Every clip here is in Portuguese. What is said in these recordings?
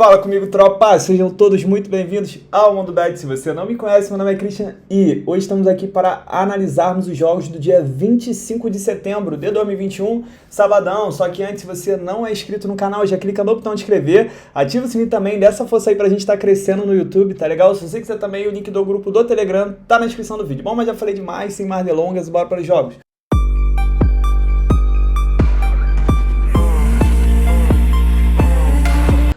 Fala comigo, tropa! Sejam todos muito bem-vindos ao Mundo Bet. Se você não me conhece, meu nome é Christian e hoje estamos aqui para analisarmos os jogos do dia 25 de setembro de 2021, sabadão. Só que antes, se você não é inscrito no canal, já clica no botão de inscrever, ativa o sininho também, dá essa força aí pra gente estar crescendo no YouTube, tá legal? Se você quiser também, o link do grupo do Telegram tá na descrição do vídeo. Bom, mas já falei demais, sem mais delongas, bora para os jogos.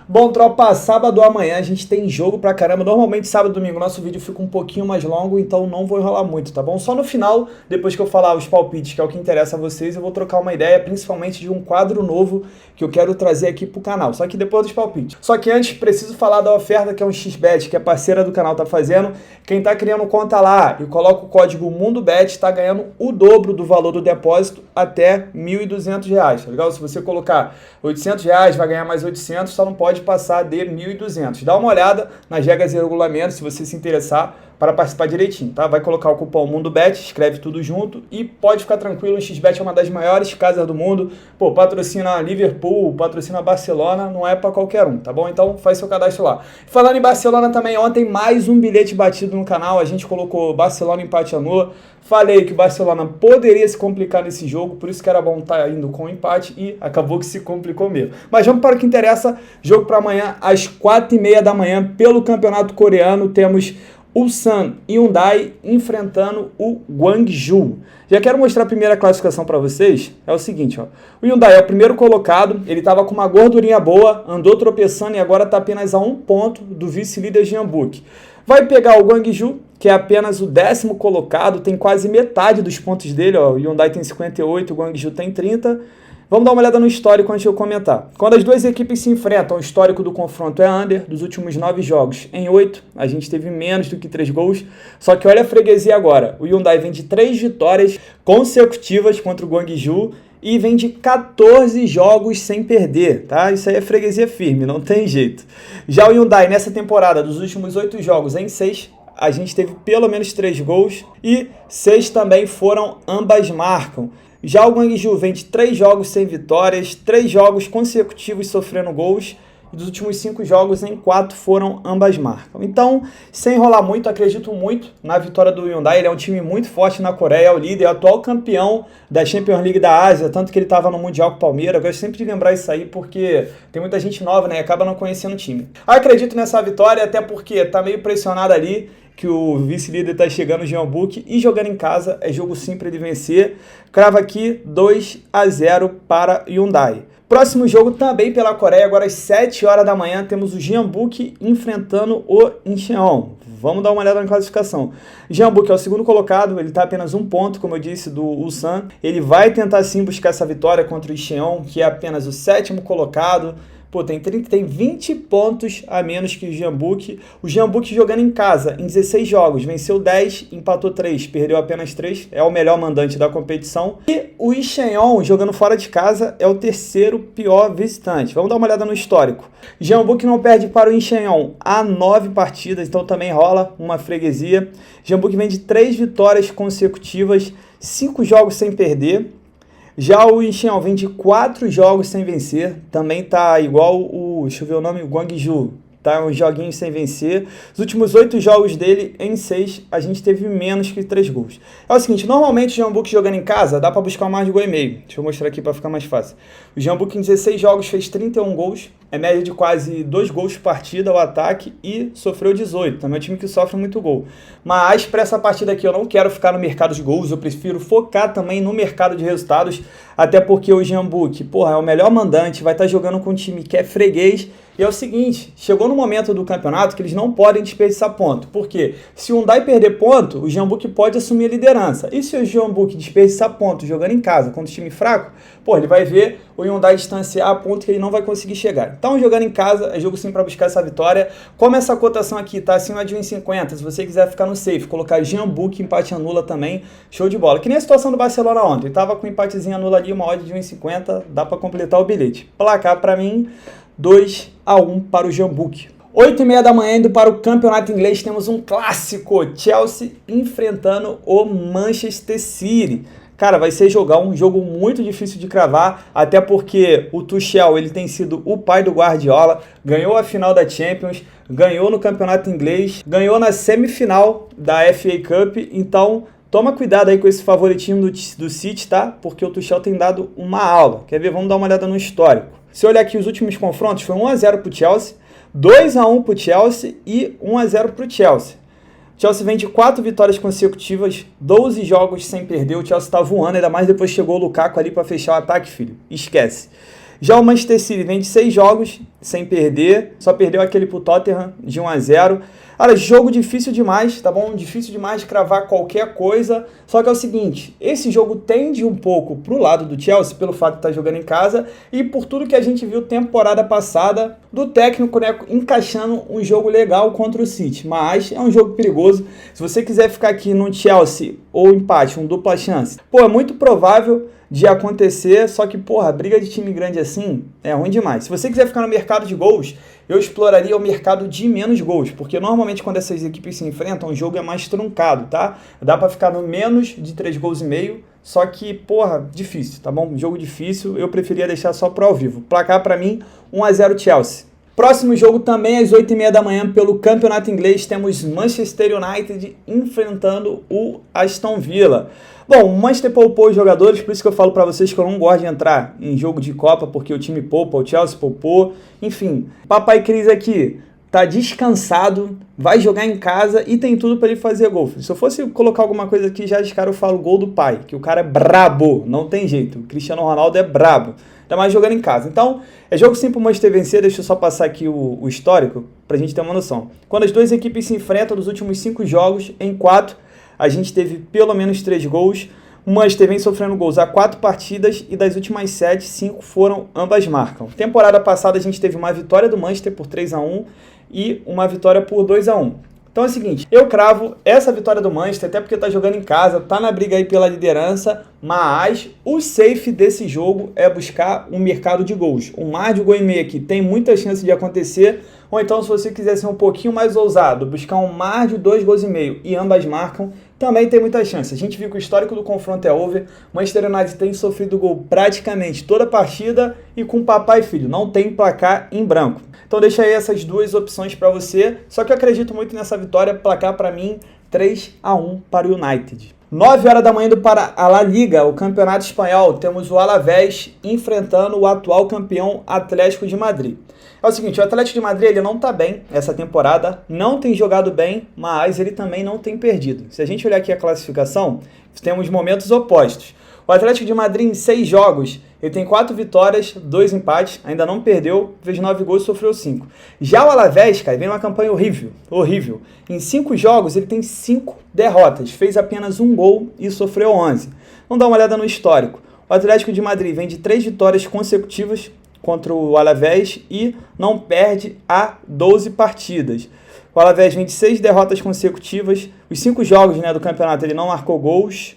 Bom, tropa, sábado amanhã a gente tem jogo pra caramba. Normalmente sábado e domingo nosso vídeo fica um pouquinho mais longo, então não vou enrolar muito, tá bom? Só no final, depois que eu falar os palpites, que é o que interessa a vocês, eu vou trocar uma ideia, principalmente de um quadro novo que eu quero trazer aqui pro canal, só que depois dos palpites. Só que antes, preciso falar da oferta que é um XBet, que a parceira do canal tá fazendo. Quem tá criando conta lá e coloca o código MundoBet, tá ganhando o dobro do valor do depósito até R$ 1.200, tá legal? Se você colocar R$ 800, vai ganhar mais 800, só não pode passar de 1.200. Dá uma olhada nas regras e regulamentos, se você se interessar, para participar direitinho, tá? Vai colocar o cupom MundoBet, escreve tudo junto e pode ficar tranquilo, o XBet é uma das maiores casas do mundo. Pô, patrocina Liverpool, patrocina Barcelona, não é para qualquer um, tá bom? Então faz seu cadastro lá. Falando em Barcelona também, ontem mais um bilhete batido no canal, a gente colocou Barcelona empate anula. Falei que o Barcelona poderia se complicar nesse jogo, por isso que era bom estar indo com empate e acabou que se complicou mesmo. Mas vamos para o que interessa, jogo para amanhã às 4h30 da manhã pelo Campeonato Coreano, temos Ulsan Hyundai enfrentando o Gwangju. Já quero mostrar a primeira classificação para vocês, é o seguinte, ó. O Hyundai é o primeiro colocado, ele estava com uma gordurinha boa, andou tropeçando e agora está apenas a 1 ponto do vice-líder Jeonbuk. Vai pegar o Gwangju, que é apenas o 10º colocado, tem quase metade dos pontos dele, ó. O Hyundai tem 58, o Gwangju tem 30. Vamos dar uma olhada no histórico antes de eu comentar. Quando as duas equipes se enfrentam, o histórico do confronto é under, dos últimos 9 jogos. Em 8, a gente teve menos do que 3 gols. Só que olha a freguesia agora. O Hyundai vem de 3 vitórias consecutivas contra o Gwangju e vem de 14 jogos sem perder, tá? Isso aí é freguesia firme, não tem jeito. Já o Hyundai, nessa temporada, dos últimos 8 jogos, em 6, a gente teve pelo menos 3 gols e 6 também foram ambas marcam. Já o Gwangju vem de 3 jogos sem vitórias, 3 jogos consecutivos sofrendo gols, e dos últimos 5 jogos, em 4 foram ambas marcam. Então, sem enrolar muito, acredito muito na vitória do Hyundai. Ele é um time muito forte na Coreia, é o líder, é o atual campeão da Champions League da Ásia, tanto que ele estava no Mundial com o Palmeiras. Eu gosto sempre de lembrar isso aí, porque tem muita gente nova, né, e acaba não conhecendo o time. Acredito nessa vitória, até porque tá meio pressionado ali, que o vice-líder está chegando, o Jeonbuk, e jogando em casa é jogo simples de vencer. Crava aqui 2-0 para Hyundai. Próximo jogo também pela Coreia, agora às 7 horas da manhã, temos o Jeonbuk enfrentando o Incheon. Vamos dar uma olhada na classificação. Jeonbuk é o 2º colocado, ele está apenas 1 ponto, como eu disse, do Ulsan. Ele vai tentar sim buscar essa vitória contra o Incheon, que é apenas o 7º colocado. Pô, tem 20 pontos a menos que o Jeonbuk. O Jeonbuk jogando em casa, em 16 jogos, venceu 10, empatou 3, perdeu apenas 3. É o melhor mandante da competição. E o Incheon, jogando fora de casa, é o 3º pior visitante. Vamos dar uma olhada no histórico. Jeonbuk não perde para o Incheon há 9 partidas, então também rola uma freguesia. Jeonbuk vem de 3 vitórias consecutivas, 5 jogos sem perder. Já o Incheon vem de 4 jogos sem vencer, também tá igual o, deixa eu ver o nome, o Gwangju, tá uns joguinhos sem vencer. Os últimos 8 jogos dele, em 6, a gente teve menos que 3 gols. É o seguinte, normalmente o Jeonbuk jogando em casa, dá para buscar mais de gol e meio. Deixa eu mostrar aqui para ficar mais fácil. O Jeonbuk em 16 jogos fez 31 gols, é média de quase 2 gols por partida ao ataque e sofreu 18. Também é um time que sofre muito gol. Mas para essa partida aqui eu não quero ficar no mercado de gols, eu prefiro focar também no mercado de resultados, até porque o Jeonbuk, porra, é o melhor mandante, vai estar jogando com um time que é freguês. E é o seguinte, chegou no momento do campeonato que eles não podem desperdiçar ponto. Por quê? Se o Hyundai perder ponto, o Jeonbuk pode assumir a liderança. E se o Jeonbuk desperdiçar ponto jogando em casa contra o time fraco, pô, ele vai ver o Hyundai distanciar a ponto que ele não vai conseguir chegar. Então, jogando em casa, é jogo sim para buscar essa vitória. Como essa cotação aqui tá acima de 1,50, se você quiser ficar no safe, colocar Jeonbuk empate anula também, show de bola. Que nem a situação do Barcelona ontem, tava com um empatezinho anula ali, uma odd de 1,50, dá para completar o bilhete. Placar para mim, 2-1 para o Jeonbuk. 8h30 da manhã, indo para o campeonato inglês, temos um clássico, Chelsea enfrentando o Manchester City. cara, vai ser um jogo muito difícil de cravar, até porque o Tuchel, ele tem sido o pai do Guardiola, ganhou a final da Champions, ganhou no campeonato inglês, ganhou na semifinal da FA Cup, então toma cuidado aí com esse favoritismo do City, tá? Porque o Tuchel tem dado uma aula. Quer ver? Vamos dar uma olhada no histórico. Se olhar aqui os últimos confrontos, foi 1-0 pro Chelsea, 2-1 pro Chelsea e 1-0 pro Chelsea. O Chelsea vem de 4 vitórias consecutivas, 12 jogos sem perder. O Chelsea tá voando, ainda mais depois chegou o Lukaku ali para fechar o ataque, filho. Esquece. Já o Manchester City vem de 6 jogos sem perder, só perdeu aquele pro Tottenham de 1-0. Cara, jogo difícil demais, tá bom? Difícil demais de cravar qualquer coisa. Só que é o seguinte, esse jogo tende um pouco pro lado do Chelsea, pelo fato de estar jogando em casa, e por tudo que a gente viu temporada passada do técnico, né, encaixando um jogo legal contra o City. Mas é um jogo perigoso. Se você quiser ficar aqui no Chelsea ou empate, um dupla chance, pô, é muito provável de acontecer, só que, porra, briga de time grande assim é ruim demais. Se você quiser ficar no mercado de gols, eu exploraria o mercado de menos gols, porque normalmente quando essas equipes se enfrentam, o jogo é mais truncado, tá? Dá pra ficar no menos de 3 gols e meio, só que, porra, difícil, tá bom? Um jogo difícil, eu preferia deixar só pro ao vivo. Placar pra mim, 1-0 Chelsea. Próximo jogo também às 8h30 da manhã pelo Campeonato Inglês, temos Manchester United enfrentando o Aston Villa. Bom, o Manchester poupou os jogadores, por isso que eu falo pra vocês que eu não gosto de entrar em jogo de Copa, porque o time poupa, o Chelsea poupou, enfim. Papai Cris aqui tá descansado, vai jogar em casa e tem tudo pra ele fazer gol. Se eu fosse colocar alguma coisa aqui, já de cara eu falo gol do pai, que o cara é brabo, não tem jeito. O Cristiano Ronaldo é brabo, ainda mais jogando em casa. Então, é jogo sim pro Manchester vencer, deixa eu só passar aqui o histórico pra gente ter uma noção. Quando as duas equipes se enfrentam nos últimos 5 jogos, em 4, a gente teve pelo menos 3 gols. O Manchester vem sofrendo gols há 4 partidas e das últimas 7, 5 foram ambas marcam. Temporada passada a gente teve uma vitória do Manchester por 3-1 e uma vitória por 2-1. Então é o seguinte, eu cravo essa vitória do Manchester, até porque tá jogando em casa, tá na briga aí pela liderança, mas o safe desse jogo é buscar um mercado de gols. Um mar de gol e meio aqui tem muita chance de acontecer, ou então se você quiser ser um pouquinho mais ousado, buscar um mar de 2 gols e meio e ambas marcam, também tem muita chance. A gente viu que o histórico do confronto é over, o Manchester United tem sofrido gol praticamente toda a partida e com papai e filho, não tem placar em branco. Então deixa aí essas duas opções para você, só que eu acredito muito nessa vitória, placar para mim 3-1 para o United. 9h da manhã para a La Liga, o campeonato espanhol, temos o Alavés enfrentando o atual campeão Atlético de Madrid. É o seguinte, o Atlético de Madrid ele não está bem essa temporada, não tem jogado bem, mas ele também não tem perdido. Se a gente olhar aqui a classificação, temos momentos opostos. O Atlético de Madrid em 6 jogos, ele tem 4 vitórias, 2 empates, ainda não perdeu, fez 9 gols e sofreu 5. Já o Alavés, cara, vem uma campanha horrível. Em 5 jogos ele tem 5 derrotas, fez apenas 1 gol e sofreu 11. Vamos dar uma olhada no histórico. O Atlético de Madrid vem de 3 vitórias consecutivas contra o Alavés e não perde há 12 partidas. O Alavés vem de 6 derrotas consecutivas, os 5 jogos, né, do campeonato ele não marcou gols.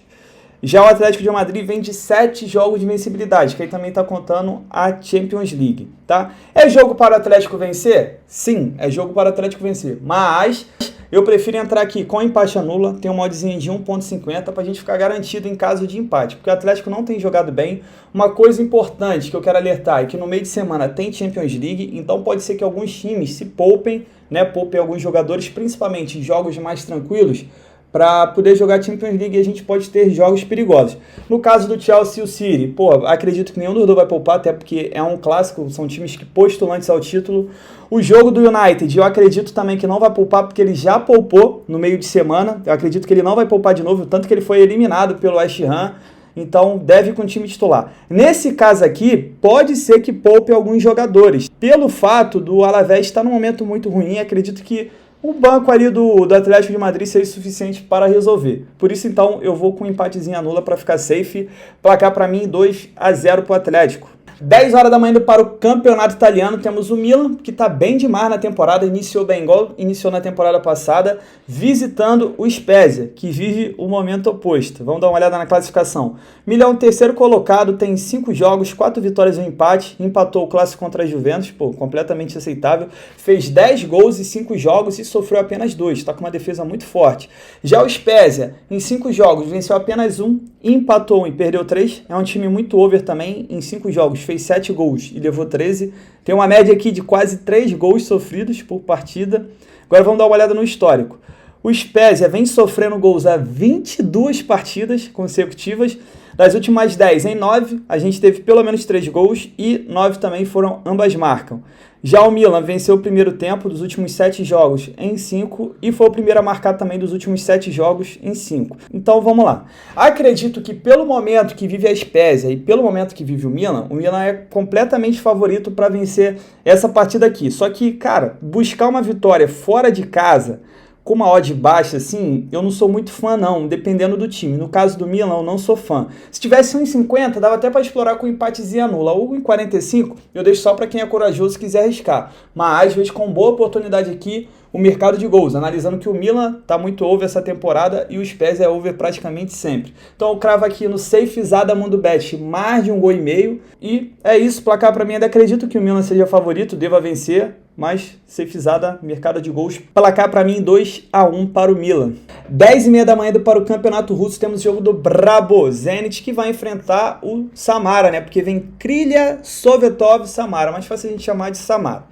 Já o Atlético de Madrid vem de 7 jogos de invencibilidade, que aí também está contando a Champions League, tá? É jogo para o Atlético vencer? Sim, é jogo para o Atlético vencer, mas eu prefiro entrar aqui com empate anula, tem uma oddzinha de 1,50 para a gente ficar garantido em caso de empate, porque o Atlético não tem jogado bem. Uma coisa importante que eu quero alertar é que no meio de semana tem Champions League, então pode ser que alguns times se poupem, né, poupem alguns jogadores, principalmente em jogos mais tranquilos, para poder jogar Champions League e a gente pode ter jogos perigosos. No caso do Chelsea e o City, pô, acredito que nenhum dos dois vai poupar, até porque é um clássico, são times que postulantes ao título. O jogo do United, eu acredito também que não vai poupar, porque ele já poupou no meio de semana. Eu acredito que ele não vai poupar de novo, tanto que ele foi eliminado pelo West Ham, então deve ir com o time titular. Nesse caso aqui, pode ser que poupe alguns jogadores. Pelo fato do Alavés estar num momento muito ruim, acredito que o banco ali do Atlético de Madrid seria suficiente para resolver. Por isso, então, eu vou com um empatezinho nula para ficar safe. Placar para mim 2-0 para o Atlético. 10 horas da manhã indo para o campeonato italiano, temos o Milan, que está bem demais na temporada, iniciou bem igual iniciou na temporada passada, visitando o Spezia, que vive o momento oposto. Vamos dar uma olhada na classificação. Milan é o terceiro colocado, tem 5 jogos, 4 vitórias e um empate, empatou o clássico contra a Juventus, completamente aceitável, fez 10 gols em 5 jogos e sofreu apenas 2, está com uma defesa muito forte. Já o Spezia, em 5 jogos, venceu apenas 1, empatou 1 e perdeu 3, é um time muito over também, em 5 jogos fez 7 gols e levou 13. Tem uma média aqui de quase 3 gols sofridos por partida. Agora vamos dar uma olhada no histórico. O Spezia vem sofrendo gols há 22 partidas consecutivas. Das últimas 10, em 9, a gente teve pelo menos 3 gols e 9 também foram ambas marcam. Já o Milan venceu o primeiro tempo dos últimos 7 jogos em 5 e foi o primeiro a marcar também dos últimos 7 jogos em 5. Então vamos lá. Acredito que pelo momento que vive a Spezia e pelo momento que vive o Milan é completamente favorito para vencer essa partida aqui. Só que, cara, buscar uma vitória fora de casa com uma odd baixa, assim, eu não sou muito fã não, dependendo do time. No caso do Milan, eu não sou fã. Se tivesse 1,50, dava até para explorar com um empatezinho nula. Ou 1,45, eu deixo só para quem é corajoso e quiser arriscar. Mas, às vezes, com boa oportunidade aqui, o mercado de gols, analisando que o Milan tá muito over essa temporada e o Spezia é over praticamente sempre. Então eu cravo aqui no Safezada Mundo Bet mais de 1,5 gols. E é isso, placar para mim, ainda acredito que o Milan seja favorito, deva vencer. Mas Safezada, mercado de gols, placar para mim 2-1 para o Milan. 10h30 da manhã para o Campeonato Russo, temos o jogo do Brabo Zenit, que vai enfrentar o Samara, né? Porque vem Krylia Sovetov Samara, mais fácil a gente chamar de Samara.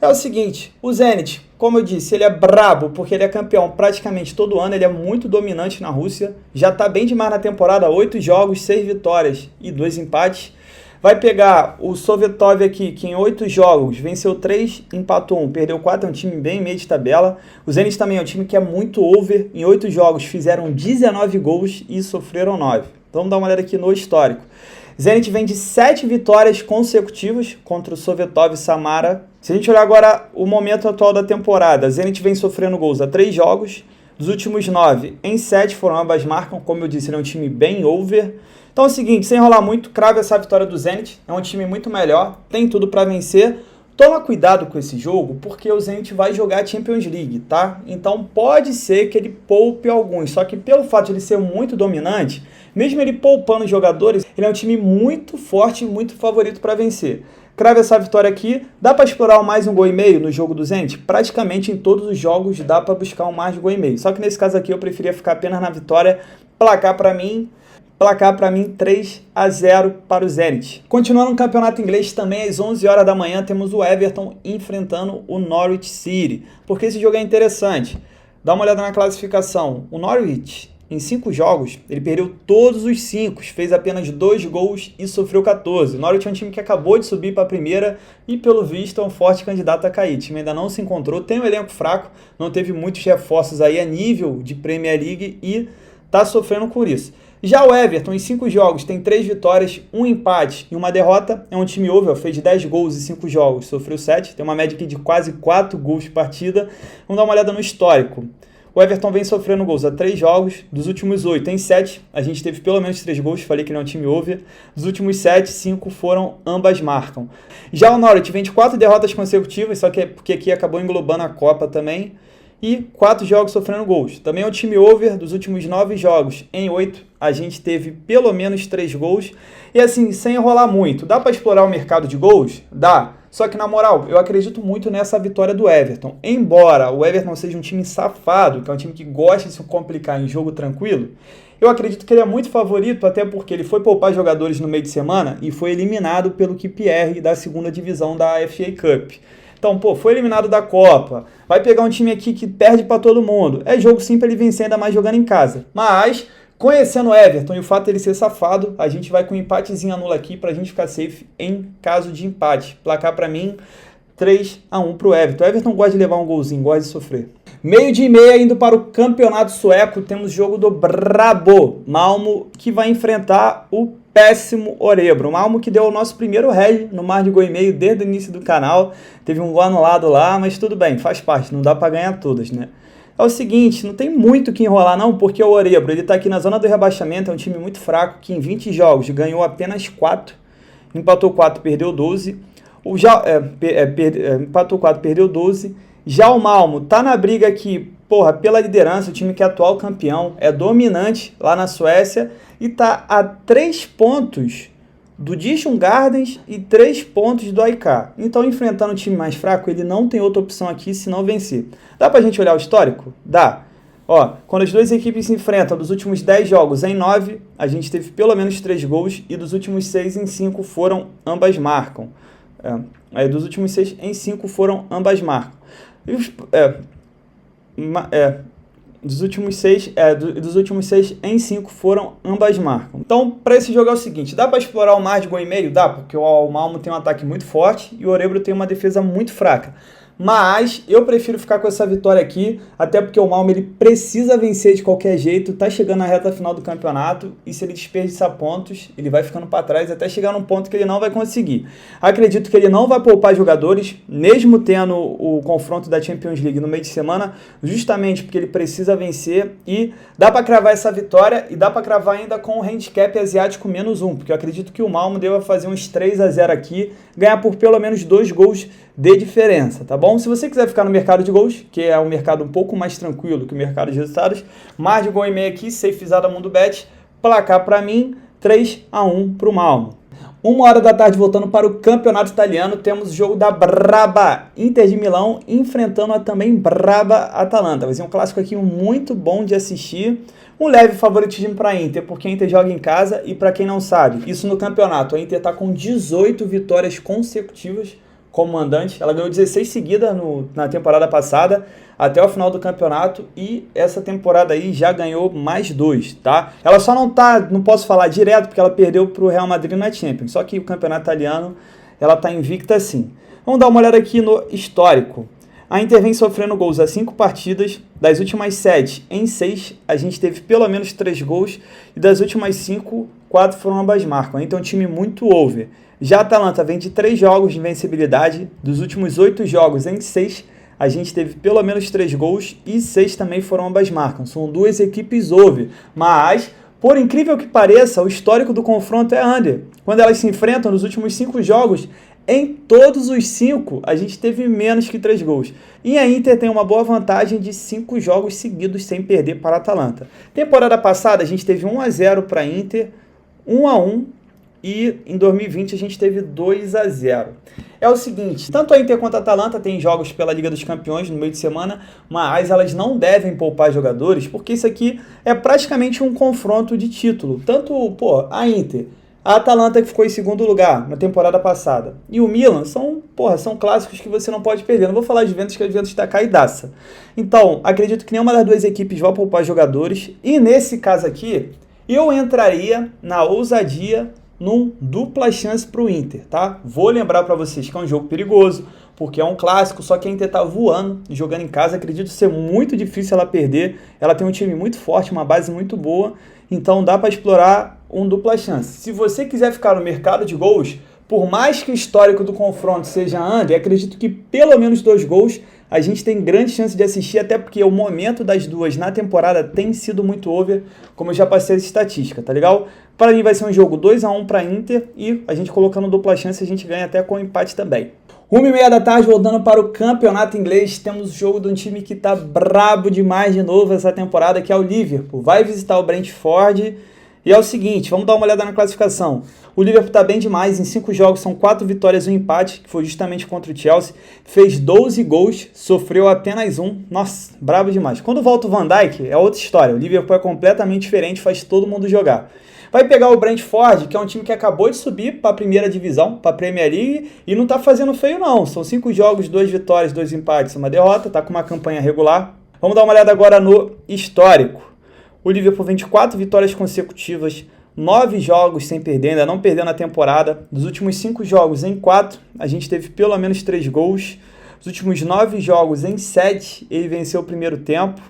É o seguinte, o Zenit, como eu disse, ele é brabo, porque ele é campeão praticamente todo ano, ele é muito dominante na Rússia, já está bem demais na temporada, 8 jogos, 6 vitórias e 2 empates. Vai pegar o Sovetov aqui, que em 8 jogos venceu 3, empatou 1, perdeu 4, é um time bem meio de tabela. O Zenit também é um time que é muito over, em 8 jogos fizeram 19 gols e sofreram 9. Então vamos dar uma olhada aqui no histórico. Zenit vem de 7 vitórias consecutivas contra o Sovetov e Samara. Se a gente olhar agora o momento atual da temporada, Zenit vem sofrendo gols há 3 jogos. Dos últimos 9, em 7 foram ambas marcam. Como eu disse, ele é um time bem over. Então é o seguinte, sem enrolar muito, crave essa vitória do Zenit. É um time muito melhor, tem tudo para vencer. Toma cuidado com esse jogo, porque o Zenit vai jogar a Champions League, tá? Então pode ser que ele poupe alguns, só que pelo fato de ele ser muito dominante, mesmo ele poupando jogadores, ele é um time muito forte e muito favorito para vencer. Crave essa vitória aqui. Dá para explorar mais 1,5 gols no jogo do Zenit? Praticamente em todos os jogos dá para buscar um mais de 1,5 gols. Só que nesse caso aqui eu preferia ficar apenas na vitória. Placar para mim 3-0 para o Zenit. Continuando no campeonato inglês, também às 11 horas da manhã, temos o Everton enfrentando o Norwich City. Porque esse jogo é interessante. Dá uma olhada na classificação. O Norwich, em 5 jogos, ele perdeu todos os 5, fez apenas 2 gols e sofreu 14. O Norwich é um time que acabou de subir para a primeira e, pelo visto, é um forte candidato a cair. O time ainda não se encontrou, tem um elenco fraco, não teve muitos reforços aí a nível de Premier League e está sofrendo por isso. Já o Everton, em 5 jogos, tem 3 vitórias, 1 empate e 1 derrota. É um time over, fez 10 gols em 5 jogos, sofreu 7. Tem uma média aqui de quase 4 gols por partida. Vamos dar uma olhada no histórico. O Everton vem sofrendo gols há 3 jogos. Dos últimos 8, em 7, a gente teve pelo menos 3 gols. Falei que ele é um time over. Dos últimos 7, 5 foram ambas marcam. Já o Norwich vem de 4 derrotas consecutivas, só que é porque aqui acabou englobando a Copa também. E 4 jogos sofrendo gols. Também é um time over. Dos últimos 9 jogos, em 8, a gente teve pelo menos 3 gols. E assim, sem enrolar muito, dá para explorar o mercado de gols? Dá. Só que, na moral, eu acredito muito nessa vitória do Everton. Embora o Everton seja um time safado, que é um time que gosta de se complicar em jogo tranquilo, eu acredito que ele é muito favorito, até porque ele foi poupar jogadores no meio de semana e foi eliminado pelo QPR da segunda divisão da FA Cup. Então, foi eliminado da Copa, vai pegar um time aqui que perde para todo mundo. É jogo sim para ele vencer, ainda mais jogando em casa. Mas, conhecendo o Everton e o fato dele ser safado, a gente vai com um empatezinho nula aqui pra gente ficar safe em caso de empate. Placar pra mim, 3-1 pro Everton. O Everton gosta de levar um golzinho, gosta de sofrer. 12h30 indo para o campeonato sueco, temos o jogo do Brabo Malmo, que vai enfrentar o péssimo Örebro. O Malmo que deu o nosso primeiro head no mar de gol e meio desde o início do canal. Teve um gol anulado lá, mas tudo bem, faz parte, não dá pra ganhar todas, né? É o seguinte, não tem muito o que enrolar não, porque o Örebro, ele tá aqui na zona do rebaixamento, é um time muito fraco, que em 20 jogos ganhou apenas 4, empatou 4, perdeu 12. Empatou 4, perdeu 12. Já o Malmo tá na briga aqui, porra, pela liderança, o time que é atual campeão, é dominante lá na Suécia e tá a 3 pontos do Djurgården Gardens e 3 pontos do AIK. Então, enfrentando um time mais fraco, ele não tem outra opção aqui senão vencer. Dá pra gente olhar o histórico? Dá. Ó, quando as duas equipes se enfrentam, dos últimos 10 jogos em 9, a gente teve pelo menos 3 gols e dos últimos 6 em 5 ambas marcam. Dos últimos 6 em 5 ambas marcam. Dos últimos 6 em 5 ambas marcam. Então, para esse jogo é o seguinte, dá para explorar o mar de gol e meio? Dá, porque o Malmo tem um ataque muito forte e o Örebro tem uma defesa muito fraca. Mas eu prefiro ficar com essa vitória aqui, até porque o Malmo ele precisa vencer de qualquer jeito, tá chegando na reta final do campeonato e se ele desperdiçar pontos, ele vai ficando para trás até chegar num ponto que ele não vai conseguir. Acredito que ele não vai poupar jogadores, mesmo tendo o confronto da Champions League no meio de semana, justamente porque ele precisa vencer e dá para cravar essa vitória e dá para cravar ainda com o handicap asiático -1, porque eu acredito que o Malmo deva fazer uns 3-0 aqui, ganhar por pelo menos 2 gols de diferença, tá bom? Se você quiser ficar no mercado de gols, que é um mercado um pouco mais tranquilo que o mercado de resultados, mais de gol e meio aqui, safezada Mundo Bet, placar para mim, 3-1 pro Malmo. 1h da tarde, voltando para o campeonato italiano, temos o jogo da braba Inter de Milão, enfrentando a também braba Atalanta. Vai ser um clássico aqui muito bom de assistir, um leve favoritismo para a Inter, porque a Inter joga em casa e para quem não sabe, isso no campeonato, a Inter está com 18 vitórias consecutivas como mandante, ela ganhou 16 seguidas na temporada passada, até o final do campeonato, e essa temporada aí já ganhou mais 2, tá? Ela só não posso falar direto, porque ela perdeu para o Real Madrid na Champions, só que o campeonato italiano, ela tá invicta sim. Vamos dar uma olhada aqui no histórico. A Inter vem sofrendo gols há 5 partidas, das últimas 7 em 6, a gente teve pelo menos 3 gols, e das últimas 5, 4 foram ambas marcam, então é um time muito over. Já a Atalanta vem de 3 jogos de invencibilidade, dos últimos 8 jogos em 6, a gente teve pelo menos 3 gols e 6 também foram ambas marcam. São 2 equipes over, mas, por incrível que pareça, o histórico do confronto é under. Quando elas se enfrentam nos últimos 5 jogos, em todos os 5, a gente teve menos que 3 gols. E a Inter tem uma boa vantagem de 5 jogos seguidos sem perder para a Atalanta. Temporada passada, a gente teve 1-0 para a Inter, 1-1, e em 2020 a gente teve 2-0. É o seguinte, tanto a Inter quanto a Atalanta tem jogos pela Liga dos Campeões no meio de semana, mas elas não devem poupar jogadores, porque isso aqui é praticamente um confronto de título. Tanto, a Inter, a Atalanta que ficou em segundo lugar na temporada passada, e o Milan são clássicos que você não pode perder. Não vou falar de Juventus, que a Juventus está caidaça. Então, acredito que nenhuma das duas equipes vai poupar jogadores, e nesse caso aqui, eu entraria na ousadia num dupla chance para o Inter, tá? Vou lembrar para vocês que é um jogo perigoso, porque é um clássico, só que a Inter tá voando, jogando em casa, acredito ser muito difícil ela perder, ela tem um time muito forte, uma base muito boa, então dá para explorar um dupla chance. Se você quiser ficar no mercado de gols, por mais que o histórico do confronto seja under, acredito que pelo menos 2 gols a gente tem grande chance de assistir, até porque o momento das duas na temporada tem sido muito over, como eu já passei essa estatística, tá legal? Para mim vai ser um jogo 2-1 para Inter e a gente colocando dupla chance a gente ganha até com empate também. 1h30 da tarde, voltando para o campeonato inglês, temos o jogo de um time que tá brabo demais de novo essa temporada, que é o Liverpool. Vai visitar o Brentford e é o seguinte, vamos dar uma olhada na classificação. O Liverpool tá bem demais, em 5 jogos são 4 vitórias e um empate, que foi justamente contra o Chelsea. Fez 12 gols, sofreu apenas 1. Nossa, brabo demais. Quando volta o Van Dijk, é outra história. O Liverpool é completamente diferente, faz todo mundo jogar. Vai pegar o Brentford, que é um time que acabou de subir para a primeira divisão, para a Premier League, e não tá fazendo feio não. São 5 jogos, 2 vitórias, 2 empates, uma derrota, tá com uma campanha regular. Vamos dar uma olhada agora no histórico. O Liverpool vem de 4 vitórias consecutivas, 9 jogos sem perder, ainda não perdeu na temporada. Dos últimos 5 jogos em 4, a gente teve pelo menos 3 gols. Dos últimos 9 jogos em 7, ele venceu o primeiro tempo.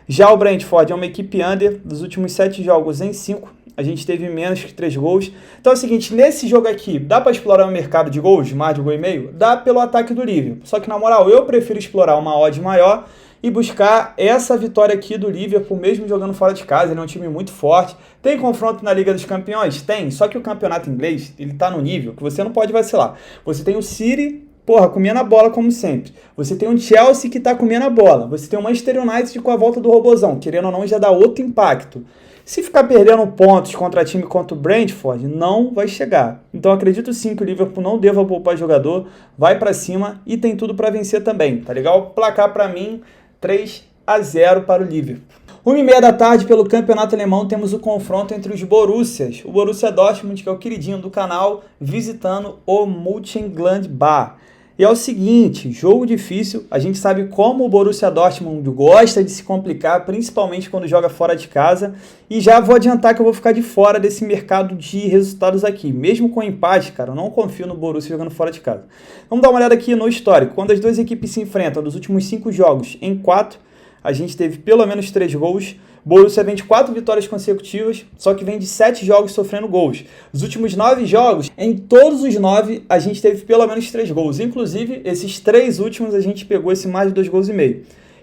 Já o Brentford é uma equipe under, dos últimos 7 jogos em 5, a gente teve menos que 3 gols. Então é o seguinte, nesse jogo aqui, dá para explorar o mercado de gols, mais de 1,5 gol? Dá pelo ataque do Liverpool. Só que na moral, eu prefiro explorar uma odd maior e buscar essa vitória aqui do Liverpool, mesmo jogando fora de casa. Ele é um time muito forte. Tem confronto na Liga dos Campeões? Tem, só que o campeonato inglês, ele tá no nível que você não pode vacilar. Você tem o City, porra, comendo a bola como sempre. Você tem o Chelsea que tá comendo a bola. Você tem o Manchester United com a volta do Robozão, querendo ou não, já dá outro impacto. Se ficar perdendo pontos contra time contra o Brentford, não vai chegar. Então acredito sim que o Liverpool não deva poupar jogador, vai pra cima e tem tudo pra vencer também, tá legal? Placar pra mim, 3-0 para o Liverpool. 1h30 da tarde, pelo campeonato alemão, temos o confronto entre os Borussias. O Borussia Dortmund, que é o queridinho do canal, visitando o Mönchengladbach. E é o seguinte, jogo difícil, a gente sabe como o Borussia Dortmund gosta de se complicar, principalmente quando joga fora de casa, e já vou adiantar que eu vou ficar de fora desse mercado de resultados aqui. Mesmo com empate, cara, eu não confio no Borussia jogando fora de casa. Vamos dar uma olhada aqui no histórico. Quando as duas equipes se enfrentam, nos últimos 5 jogos, em 4, a gente teve pelo menos 3 gols. Borussia vem de 4 vitórias consecutivas, só que vem de 7 jogos sofrendo gols. Os últimos 9 jogos, em todos os 9, a gente teve pelo menos 3 gols. Inclusive, esses 3 últimos a gente pegou esse mais de 2,5 gols.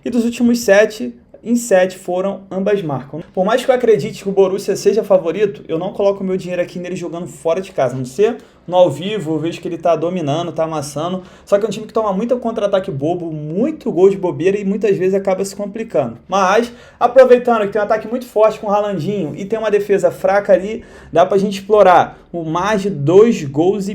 E dos últimos 7, em 7 foram ambas marcam. Por mais que eu acredite que o Borussia seja favorito, eu não coloco meu dinheiro aqui nele jogando fora de casa. A não ser no ao vivo, eu vejo que ele tá dominando, tá amassando. Só que é um time que toma muito contra-ataque bobo, muito gol de bobeira e muitas vezes acaba se complicando. Mas, aproveitando que tem um ataque muito forte com o Haalandinho e tem uma defesa fraca ali, dá pra gente explorar o mais de 2,5 gols,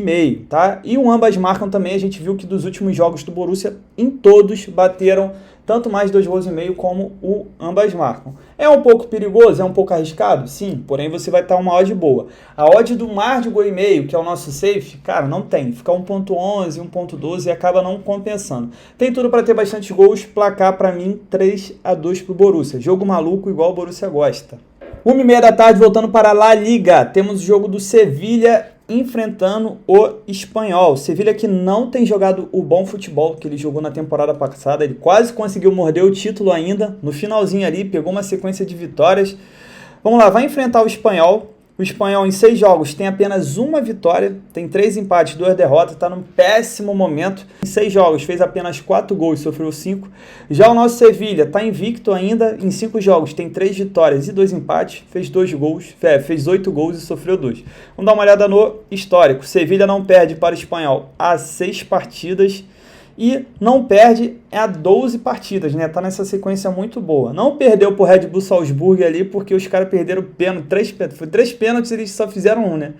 tá? E o ambas marcam também, a gente viu que dos últimos jogos do Borussia, em todos bateram tanto mais 2,5 gols como o ambas marcam. É um pouco perigoso? É um pouco arriscado? Sim, porém você vai estar uma odd boa. A odd do mais de 1,5 gol, que é o nosso safe, cara, não tem. Fica 1.11, 1.12 e acaba não compensando. Tem tudo para ter bastante gols, placar para mim 3-2 pro Borussia. Jogo maluco igual o Borussia gosta. 1h30 da tarde, voltando para a La Liga, temos o jogo do Sevilla enfrentando o Espanhol. Sevilla que não tem jogado o bom futebol que ele jogou na temporada passada, ele quase conseguiu morder o título ainda, no finalzinho ali, pegou uma sequência de vitórias. Vamos lá, vai enfrentar o Espanhol. O Espanhol em 6 jogos tem apenas uma vitória, tem 3 empates, 2 derrotas, está num péssimo momento. Em 6 jogos fez apenas 4 gols, sofreu 5. Já o nosso Sevilla está invicto ainda, em 5 jogos tem 3 vitórias e 2 empates, fez 2 gols, fez 8 gols e sofreu 2. Vamos dar uma olhada no histórico. Sevilla não perde para o Espanhol há 6 partidas. E não perde há 12 partidas, né? Tá nessa sequência muito boa. Não perdeu pro Red Bull Salzburg ali, porque os caras perderam pênalti. 3 pênaltis, eles só fizeram 1, né?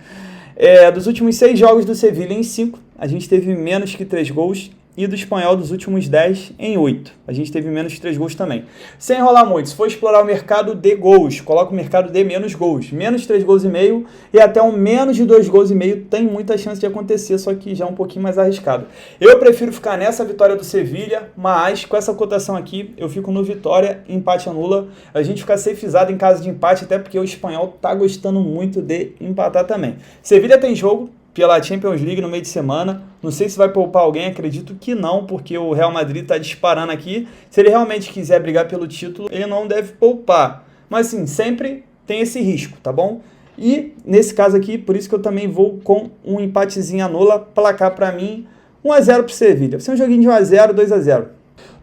Dos últimos 6 jogos do Sevilla, em 5, a gente teve menos que 3 gols. E do Espanhol, dos últimos 10, em 8. A gente teve menos de 3 gols também. Sem enrolar muito, se for explorar o mercado de gols, coloca o mercado de menos gols. Menos 3,5 gols e até um menos de 2,5 gols tem muita chance de acontecer, só que já é um pouquinho mais arriscado. Eu prefiro ficar nessa vitória do Sevilla, mas com essa cotação aqui, eu fico no vitória, empate anula. A gente fica safezado em caso de empate, até porque o Espanhol tá gostando muito de empatar também. Sevilla tem jogo pela Champions League no meio de semana. Não sei se vai poupar alguém, acredito que não, porque o Real Madrid está disparando aqui. Se ele realmente quiser brigar pelo título, ele não deve poupar. Mas sim, sempre tem esse risco, tá bom? E nesse caso aqui, por isso que eu também vou com um empatezinho anula, placar para mim 1-0 pro Sevilla. Vai ser um joguinho de 1-0, 2-0.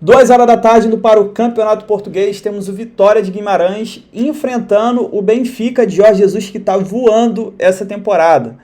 2 horas da tarde, indo para o Campeonato Português, temos o Vitória de Guimarães enfrentando o Benfica de Jorge Jesus, que está voando essa temporada.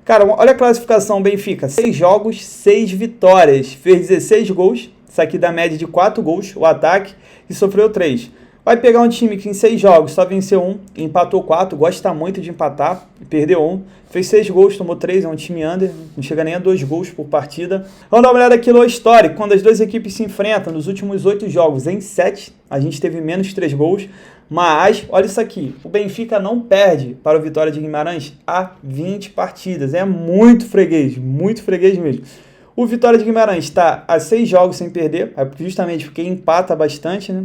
Cara, olha a classificação, Benfica, 6 jogos, 6 vitórias, fez 16 gols, isso aqui dá média de 4 gols, o ataque, e sofreu 3. Vai pegar um time que em 6 jogos só venceu 1, empatou 4, gosta muito de empatar, perdeu 1, fez 6 gols, tomou 3, é um time under, não chega nem a 2 gols por partida. Vamos dar uma olhada aqui no histórico, quando as duas equipes se enfrentam, nos últimos 8 jogos, em 7, a gente teve menos 3 gols, mas, olha isso aqui, o Benfica não perde para o Vitória de Guimarães há 20 partidas, é muito freguês mesmo. O Vitória de Guimarães está a 6 jogos sem perder, justamente porque empata bastante, né?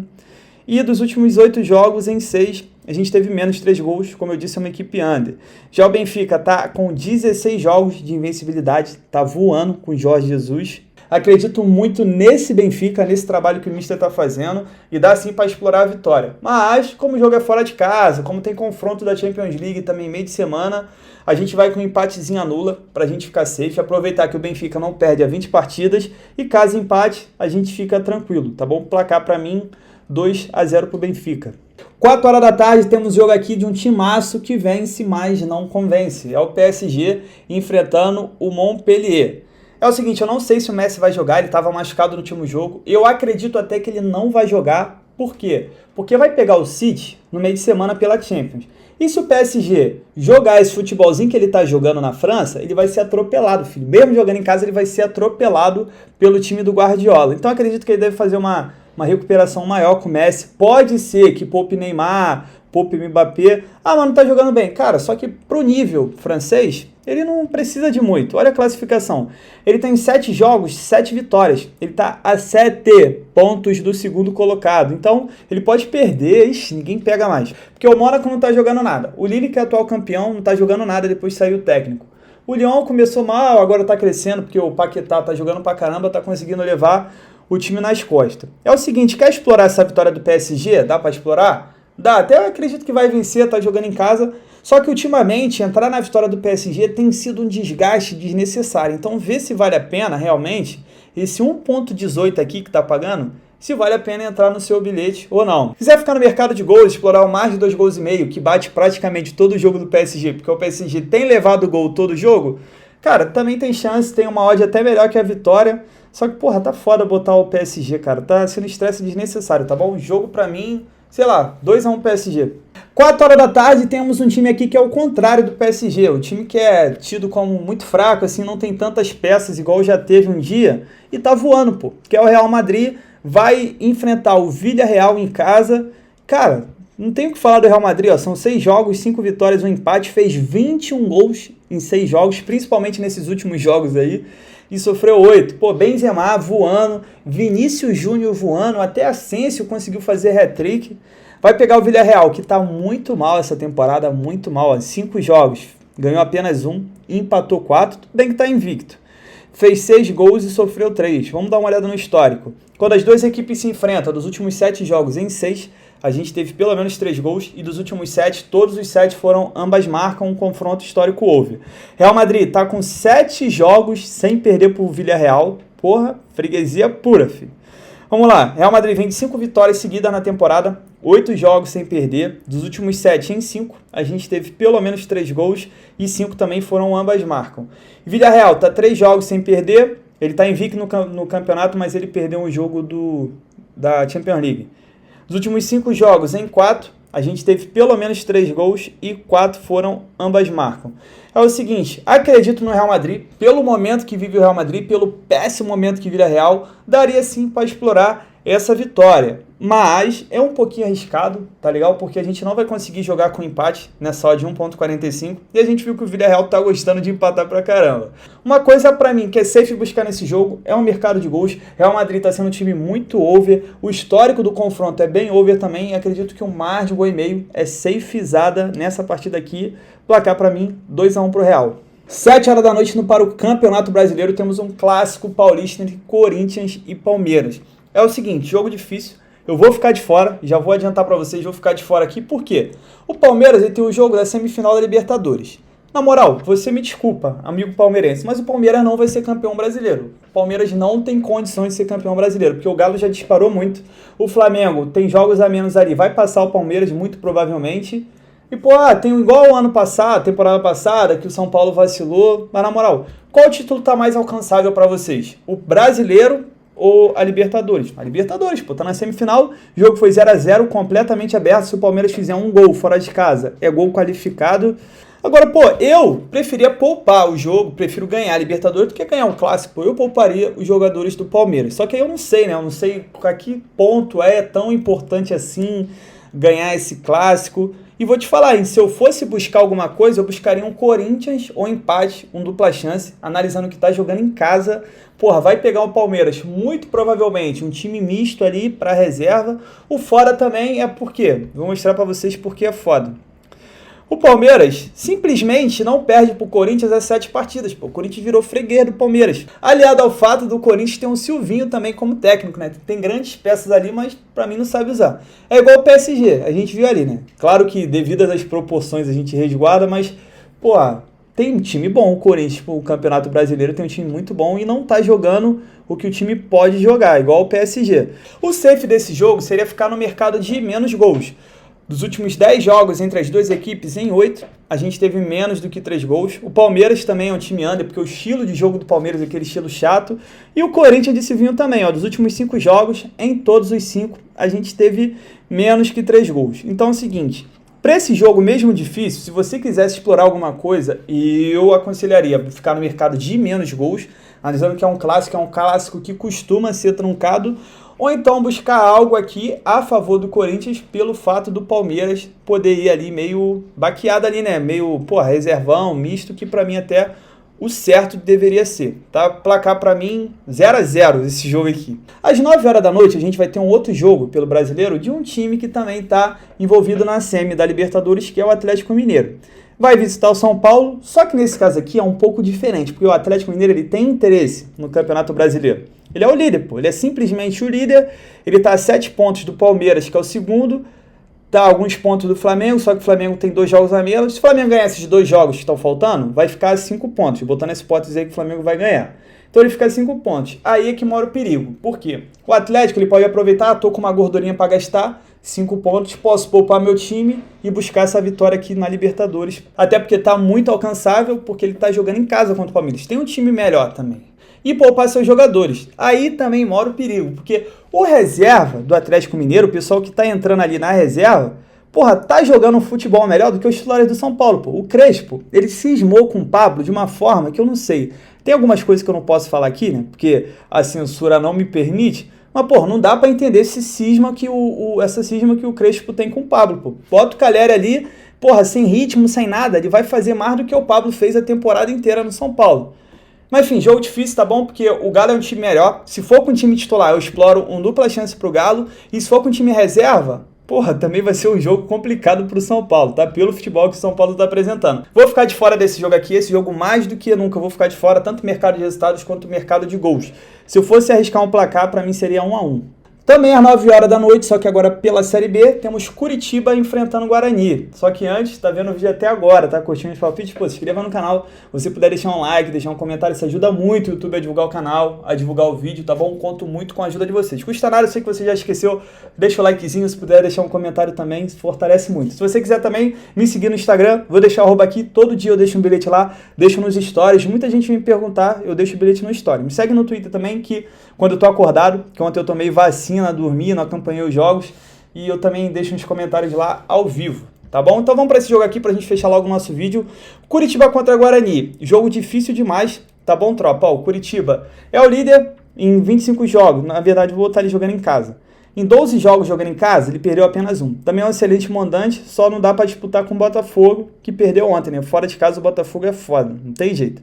E dos últimos 8 jogos, em 6, a gente teve menos 3 gols, como eu disse, é uma equipe under. Já o Benfica está com 16 jogos de invencibilidade, está voando com o Jorge Jesus. Acredito muito nesse Benfica, nesse trabalho que o Mister está fazendo e dá sim para explorar a vitória. Mas, como o jogo é fora de casa, como tem confronto da Champions League também meio de semana, a gente vai com um empatezinho a nula para a gente ficar safe, aproveitar que o Benfica não perde a 20 partidas e caso empate, a gente fica tranquilo, tá bom? Placar para mim 2-0 pro Benfica. 4 horas da tarde temos jogo aqui de um timaço que vence, mas não convence. É o PSG enfrentando o Montpellier. É o seguinte, eu não sei se o Messi vai jogar, ele estava machucado no último jogo. Eu acredito até que ele não vai jogar. Por quê? Porque vai pegar o City no meio de semana pela Champions. E se o PSG jogar esse futebolzinho que ele tá jogando na França, ele vai ser atropelado, filho. Mesmo jogando em casa, ele vai ser atropelado pelo time do Guardiola. Então acredito que ele deve fazer uma recuperação maior com o Messi. Pode ser que poupe Neymar, poupe Mbappé. Ah, mas não tá jogando bem. Cara, só que pro nível francês, ele não precisa de muito. Olha a classificação. Ele tem 7 jogos, 7 vitórias. Ele tá a 7 pontos do segundo colocado. Então, ele pode perder. Ixi, ninguém pega mais. Porque o Mônaco não tá jogando nada. O Lille, que é atual campeão, não tá jogando nada depois de sair o técnico. O Lyon começou mal, agora tá crescendo, porque o Paquetá tá jogando pra caramba, tá conseguindo levar o time nas costas. É o seguinte, quer explorar essa vitória do PSG? Dá pra explorar? Dá, até eu acredito que vai vencer, tá jogando em casa. Só que ultimamente, entrar na vitória do PSG tem sido um desgaste desnecessário. Então vê se vale a pena realmente esse 1,18 aqui que tá pagando, se vale a pena entrar no seu bilhete ou não. Se quiser ficar no mercado de gols, explorar o mais de 2,5 gols, que bate praticamente todo o jogo do PSG, porque o PSG tem levado gol todo jogo, cara, também tem chance, tem uma odd até melhor que a vitória. Só que, porra, tá foda botar o PSG, cara. Tá sendo estresse desnecessário, tá bom? O jogo pra mim, sei lá, 2-1 PSG. 4 horas da tarde temos um time aqui que é o contrário do PSG. O time que é tido como muito fraco, assim, não tem tantas peças igual já teve um dia. E tá voando, pô. Que é o Real Madrid. Vai enfrentar o Villarreal em casa. Cara, não tem o que falar do Real Madrid, ó. São 6 jogos, 5 vitórias, um empate. Fez 21 gols em 6 jogos, principalmente nesses últimos jogos aí. E sofreu 8. Pô, Benzema voando, Vinícius Júnior voando, até Asensio conseguiu fazer hat-trick. Vai pegar o Villarreal, que tá muito mal essa temporada, muito mal. 5 jogos, ganhou apenas 1, empatou 4, tudo bem que tá invicto. Fez 6 gols e sofreu 3. Vamos dar uma olhada no histórico. Quando as duas equipes se enfrentam, dos últimos 7 jogos em 6, a gente teve pelo menos 3 gols, e dos últimos 7, todos os 7 foram, ambas marcam, um confronto histórico houve. Real Madrid tá com 7 jogos sem perder pro Villarreal. Porra, freguesia pura, filho. Vamos lá, Real Madrid vem de 5 vitórias seguidas na temporada, 8 jogos sem perder, dos últimos 7 em 5, a gente teve pelo menos 3 gols e 5 também foram ambas marcam. Villarreal tá 3 jogos sem perder, ele tá invicto no campeonato, mas ele perdeu um jogo da Champions League. Dos últimos 5 jogos em 4, a gente teve pelo menos 3 gols e 4 foram ambas marcam. É o seguinte, acredito no Real Madrid, pelo momento que vive o Real Madrid, pelo péssimo momento que vira Real, daria sim para explorar essa vitória. Mas é um pouquinho arriscado, tá legal? Porque a gente não vai conseguir jogar com empate nessa odd de 1,45 e a gente viu que o Villarreal tá gostando de empatar pra caramba. Uma coisa pra mim que é safe buscar nesse jogo é um mercado de gols. Real Madrid tá sendo um time muito over, o histórico do confronto é bem over também e acredito que um mar de 1,5 é safezada nessa partida aqui. Placar pra mim 2-1 pro Real. 7 horas da noite para o Campeonato Brasileiro temos um clássico paulista entre Corinthians e Palmeiras. É o seguinte, jogo difícil. Eu vou ficar de fora, já vou adiantar para vocês, vou ficar de fora aqui, por quê? O Palmeiras ele tem o jogo da semifinal da Libertadores. Na moral, você me desculpa, amigo palmeirense, mas o Palmeiras não vai ser campeão brasileiro. O Palmeiras não tem condições de ser campeão brasileiro, porque o Galo já disparou muito. O Flamengo tem jogos a menos ali, vai passar o Palmeiras muito provavelmente. E, pô, tem igual o ano passado, temporada passada, que o São Paulo vacilou. Mas, na moral, qual título tá mais alcançável para vocês? O brasileiro ou a Libertadores? A Libertadores, pô, tá na semifinal, o jogo foi 0-0, completamente aberto. Se o Palmeiras fizer um gol fora de casa, é gol qualificado. Agora, pô, eu preferia poupar o jogo, prefiro ganhar a Libertadores do que ganhar um clássico. Eu pouparia os jogadores do Palmeiras. Só que aí eu não sei, né? Eu não sei a que ponto é tão importante assim ganhar esse clássico. E vou te falar, hein, se eu fosse buscar alguma coisa, eu buscaria um Corinthians ou empate, um dupla chance, analisando que tá jogando em casa. Porra, vai pegar o Palmeiras, muito provavelmente, um time misto ali para reserva. O fora também é por quê? Vou mostrar para vocês porque é foda. O Palmeiras simplesmente não perde pro Corinthians as 7 partidas. Pô. O Corinthians virou freguês do Palmeiras. Aliado ao fato do Corinthians ter um Silvinho também como técnico, né? Tem grandes peças ali, mas pra mim não sabe usar. É igual o PSG, a gente viu ali, né? Claro que devido às proporções a gente resguarda, mas, pô, tem um time bom. O Corinthians, o Campeonato Brasileiro, tem um time muito bom e não tá jogando o que o time pode jogar, igual o PSG. O safe desse jogo seria ficar no mercado de menos gols. Dos últimos 10 jogos entre as duas equipes, em 8, a gente teve menos do que 3 gols. O Palmeiras também é um time under, porque o estilo de jogo do Palmeiras é aquele estilo chato. E o Corinthians de Silvinho também, ó, dos últimos 5 jogos, em todos os 5, a gente teve menos que 3 gols. Então é o seguinte, para esse jogo mesmo difícil, se você quisesse explorar alguma coisa, eu aconselharia ficar no mercado de menos gols, analisando que é um clássico que costuma ser truncado, ou então buscar algo aqui a favor do Corinthians pelo fato do Palmeiras poder ir ali meio baqueado ali, né? Meio, reservão, misto, que pra mim até o certo deveria ser, tá? Placar pra mim 0-0 esse jogo aqui. Às 9 horas da noite a gente vai ter um outro jogo pelo Brasileiro de um time que também tá envolvido na semi da Libertadores, que é o Atlético Mineiro. Vai visitar o São Paulo, só que nesse caso aqui é um pouco diferente, porque o Atlético Mineiro ele tem interesse no Campeonato Brasileiro. Ele é o líder, ele é simplesmente o líder, ele tá a 7 pontos do Palmeiras, que é o segundo, tá a alguns pontos do Flamengo, só que o Flamengo tem 2 jogos a menos. Se o Flamengo ganhar esses 2 jogos que estão faltando, vai ficar a 5 pontos, botando essa hipótese aí que o Flamengo vai ganhar. Então ele fica a 5 pontos. Aí é que mora o perigo. Por quê? O Atlético ele pode aproveitar, tô com uma gordurinha para gastar, 5 pontos, posso poupar meu time e buscar essa vitória aqui na Libertadores. Até porque tá muito alcançável, porque ele tá jogando em casa contra o Palmeiras. Tem um time melhor também. E poupar seus jogadores. Aí também mora o perigo, porque o reserva do Atlético Mineiro, o pessoal que tá entrando ali na reserva, tá jogando um futebol melhor do que os titulares do São Paulo, O Crespo, ele cismou com o Pablo de uma forma que eu não sei. Tem algumas coisas que eu não posso falar aqui, né? Porque a censura não me permite. Mas, não dá pra entender esse cisma que essa cisma que o Crespo tem com o Pablo, Bota o Calleri ali, sem ritmo, sem nada, ele vai fazer mais do que o Pablo fez a temporada inteira no São Paulo. Mas enfim, jogo difícil, tá bom? Porque o Galo é um time melhor. Se for com um time titular, eu exploro um dupla chance pro Galo. E se for com um time reserva, também vai ser um jogo complicado pro São Paulo, tá? Pelo futebol que o São Paulo tá apresentando. Vou ficar de fora desse jogo aqui, esse jogo mais do que nunca. Eu vou ficar de fora, tanto mercado de resultados quanto mercado de gols. Se eu fosse arriscar um placar, pra mim seria 1-1. Também às 9 horas da noite, só que agora pela Série B, temos Curitiba enfrentando o Guarani. Só que antes, tá vendo o vídeo até agora, tá? Curtindo os palpites? Se inscreva no canal. Se você puder deixar um like, deixar um comentário, isso ajuda muito o YouTube a divulgar o canal, a divulgar o vídeo, tá bom? Conto muito com a ajuda de vocês. Custa nada, eu sei que você já esqueceu, deixa o likezinho, se puder deixar um comentário também, fortalece muito. Se você quiser também me seguir no Instagram, vou deixar o arroba aqui, todo dia eu deixo um bilhete lá, deixo nos stories. Muita gente me perguntar, eu deixo o bilhete no story. Me segue no Twitter também, que quando eu tô acordado, que ontem eu tomei vacina, dormi, não acompanhei os jogos, e eu também deixo uns comentários lá ao vivo, tá bom? Então vamos para esse jogo aqui pra gente fechar logo o nosso vídeo. Curitiba contra Guarani, jogo difícil demais, tá bom, tropa? O Curitiba é o líder em 25 jogos, na verdade vou estar ali jogando em casa. Em 12 jogos jogando em casa, ele perdeu apenas 1. Também é um excelente mandante, só não dá para disputar com o Botafogo, que perdeu ontem, né? Fora de casa o Botafogo é foda, não tem jeito.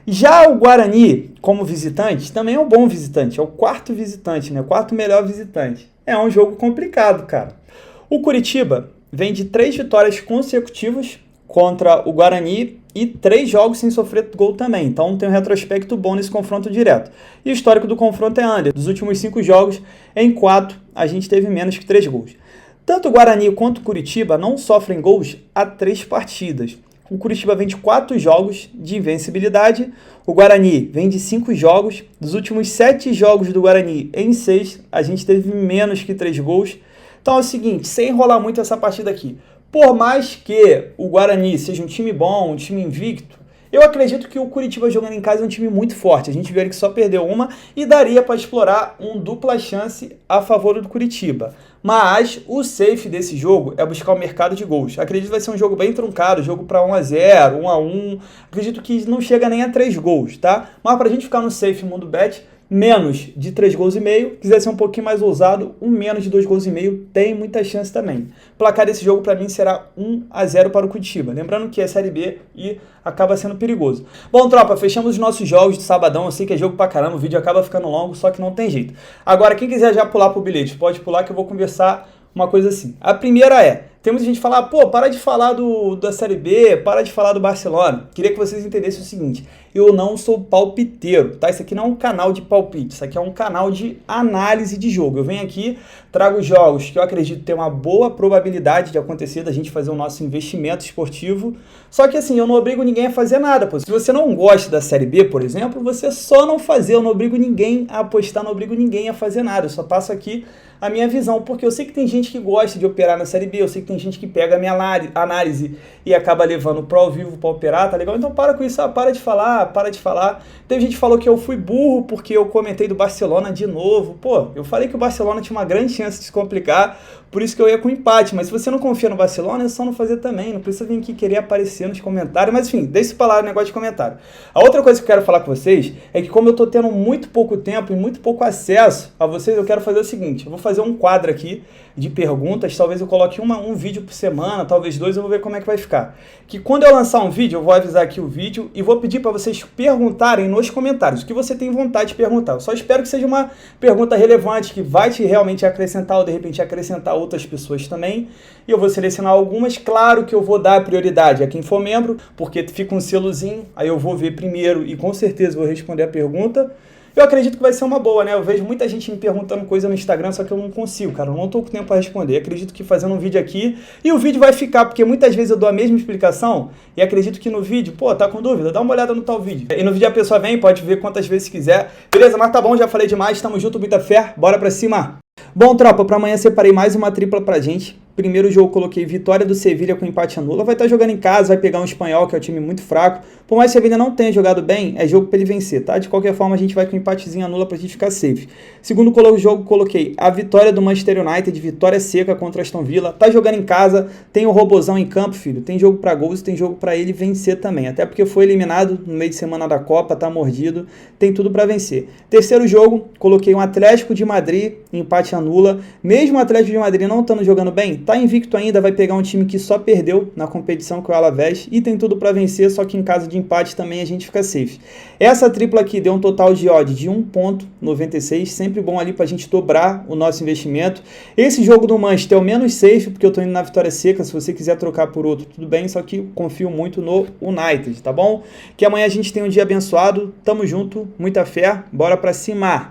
Já o Guarani, como visitante, também é um bom visitante, é o 4º visitante, né? O 4º melhor visitante. É um jogo complicado, cara. O Curitiba vem de 3 vitórias consecutivas contra o Guarani e 3 jogos sem sofrer gol também. Então tem um retrospecto bom nesse confronto direto. E o histórico do confronto é under. Dos últimos 5 jogos, em 4, a gente teve menos que 3 gols. Tanto o Guarani quanto o Curitiba não sofrem gols há 3 partidas. O Curitiba vem de 4 jogos de invencibilidade, o Guarani vem de 5 jogos. Dos últimos 7 jogos do Guarani, em 6, a gente teve menos que 3 gols. Então é o seguinte, sem enrolar muito essa partida aqui, por mais que o Guarani seja um time bom, um time invicto, eu acredito que o Curitiba jogando em casa é um time muito forte. A gente viu que só perdeu uma e daria para explorar um dupla chance a favor do Curitiba. Mas o safe desse jogo é buscar o mercado de gols. Acredito que vai ser um jogo bem truncado, jogo para 1-0, 1-1. Acredito que não chega nem a 3 gols, tá? Mas para a gente ficar no safe mundo bet, menos de 3 gols e meio. Quiser ser um pouquinho mais ousado, um menos de 2 gols e meio tem muita chance também. O placar desse jogo para mim será 1-0 para o Curitiba. Lembrando que é Série B e acaba sendo perigoso. Bom, tropa, fechamos os nossos jogos de sabadão. Eu sei que é jogo pra caramba, o vídeo acaba ficando longo, só que não tem jeito. Agora, quem quiser já pular pro bilhete, pode pular que eu vou conversar uma coisa assim. A primeira é, Tem muita gente que fala, pô, para de falar da Série B, para de falar do Barcelona. Queria que vocês entendessem o seguinte, eu não sou palpiteiro, tá? Isso aqui não é um canal de palpite, isso aqui é um canal de análise de jogo. Eu venho aqui, trago jogos que eu acredito ter uma boa probabilidade de acontecer, da gente fazer o nosso investimento esportivo. Só que assim, eu não obrigo ninguém a fazer nada, pô. Se você não gosta da Série B, por exemplo, você só não fazer, eu não obrigo ninguém a apostar, não obrigo ninguém a fazer nada. Eu só passo aqui a minha visão, porque eu sei que tem gente que gosta de operar na Série B, eu sei que tem gente que pega a minha análise e acaba levando pro ao vivo para operar, tá legal? Então para com isso, para de falar. Teve gente que falou que eu fui burro porque eu comentei do Barcelona de novo. Pô, eu falei que o Barcelona tinha uma grande chance de se complicar, por isso que eu ia com empate, mas se você não confia no Barcelona, é só não fazer também, não precisa vir aqui querer aparecer nos comentários, mas enfim, deixa pra lá o negócio de comentário. A outra coisa que eu quero falar com vocês é que como eu tô tendo muito pouco tempo e muito pouco acesso a vocês, eu quero fazer o seguinte, eu vou fazer um quadro aqui de perguntas, talvez eu coloque um vídeo por semana, talvez 2, eu vou ver como é que vai ficar. Que quando eu lançar um vídeo, eu vou avisar aqui o vídeo e vou pedir para vocês perguntarem nos comentários o que você tem vontade de perguntar. Eu só espero que seja uma pergunta relevante, que vai te realmente acrescentar ou de repente acrescentar outras pessoas também. E eu vou selecionar algumas, claro que eu vou dar prioridade a quem for membro, porque fica um selozinho, aí eu vou ver primeiro e com certeza vou responder a pergunta. Eu acredito que vai ser uma boa, né? Eu vejo muita gente me perguntando coisa no Instagram, só que eu não consigo, cara. Eu não tô com tempo para responder. Acredito que fazendo um vídeo aqui, e o vídeo vai ficar, porque muitas vezes eu dou a mesma explicação, e acredito que no vídeo, pô, tá com dúvida? Dá uma olhada no tal vídeo. E no vídeo a pessoa vem, pode ver quantas vezes quiser. Beleza, mas tá bom, já falei demais, tamo junto, muita fé, bora pra cima! Bom, tropa, para amanhã separei mais uma tripla pra gente. Primeiro jogo coloquei vitória do Sevilha com empate anula. Vai estar jogando em casa, vai pegar um Espanhol, que é um time muito fraco. Por mais que o Sevilha não tenha jogado bem, é jogo para ele vencer, tá? De qualquer forma, a gente vai com um empatezinho anula pra gente ficar safe. Segundo jogo, coloquei a vitória do Manchester United, vitória seca contra Aston Villa. Tá jogando em casa, tem o Robozão em campo, filho. Tem jogo pra gols, tem jogo pra ele vencer também. Até porque foi eliminado no meio de semana da Copa, tá mordido. Tem tudo pra vencer. Terceiro jogo, coloquei um Atlético de Madrid, empate anula. Mesmo o Atlético de Madrid não estando jogando bem, tá invicto ainda, vai pegar um time que só perdeu na competição, que é o Alavés, e tem tudo para vencer, só que em caso de empate também a gente fica safe. Essa tripla aqui deu um total de odd de 1,96, sempre bom ali pra gente dobrar o nosso investimento. Esse jogo do Manchester é o menos safe, porque eu tô indo na vitória seca, se você quiser trocar por outro, tudo bem, só que confio muito no United, tá bom? Que amanhã a gente tem um dia abençoado, tamo junto, muita fé, bora pra cima!